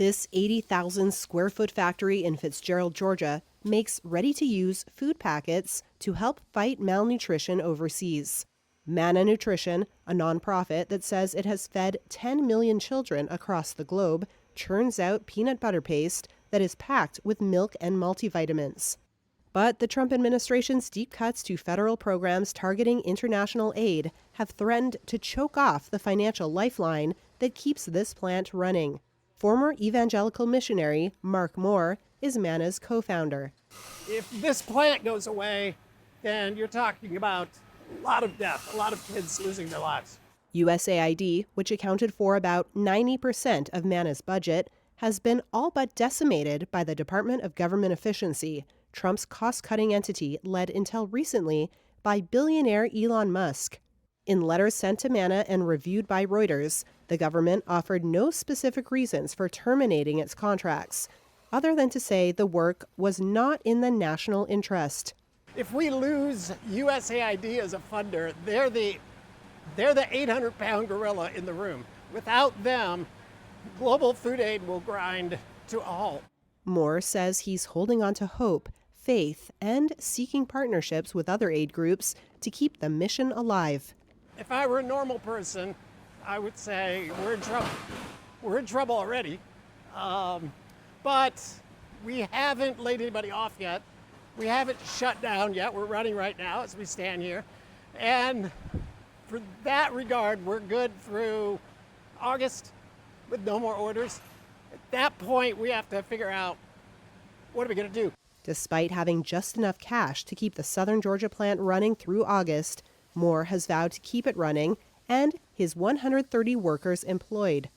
This 80,000 square foot factory in Fitzgerald, Georgia, makes ready-to-use food packets to help fight malnutrition overseas. Manna Nutrition, a nonprofit that says it has fed 10 million children across the globe, churns out peanut butter paste that is packed with milk and multivitamins. But the Trump administration's deep cuts to federal programs targeting international aid have threatened to choke off the financial lifeline that keeps this plant running. Former evangelical missionary Mark Moore is Manna's co-founder. If this plant goes away, then you're talking about a lot of death, a lot of kids losing their lives. USAID, which accounted for about 90% of Manna's budget, has been all but decimated by the Department of Government Efficiency, Trump's cost-cutting entity led until recently by billionaire Elon Musk. In letters sent to Manna and reviewed by Reuters, the government offered no specific reasons for terminating its contracts, other than to say the work was not in the national interest. If we lose USAID as a funder, they're the 800-pound gorilla in the room. Without them, global food aid will grind to a halt. Moore says he's holding on to hope, faith, and seeking partnerships with other aid groups to keep the mission alive. If I were a normal person, I would say we're in trouble. We're in trouble already. But we haven't laid anybody off yet. We haven't shut down yet. We're running right now as we stand here. And for that regard, we're good through August with no more orders. At that point, we have to figure out, what are we going to do? Despite having just enough cash to keep the southern Georgia plant running through August, Moore has vowed to keep it running and his 130 workers employed.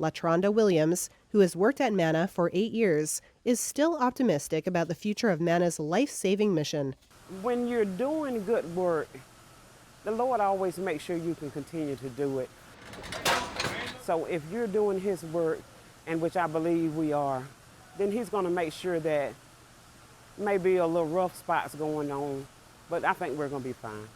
LaTronda Williams, who has worked at Manna for 8 years, is still optimistic about the future of Manna's life-saving mission. When you're doing good work, the Lord always makes sure you can continue to do it. So if you're doing his work, and which I believe we are, then he's going to make sure that maybe a little rough spots going on, but I think we're going to be fine.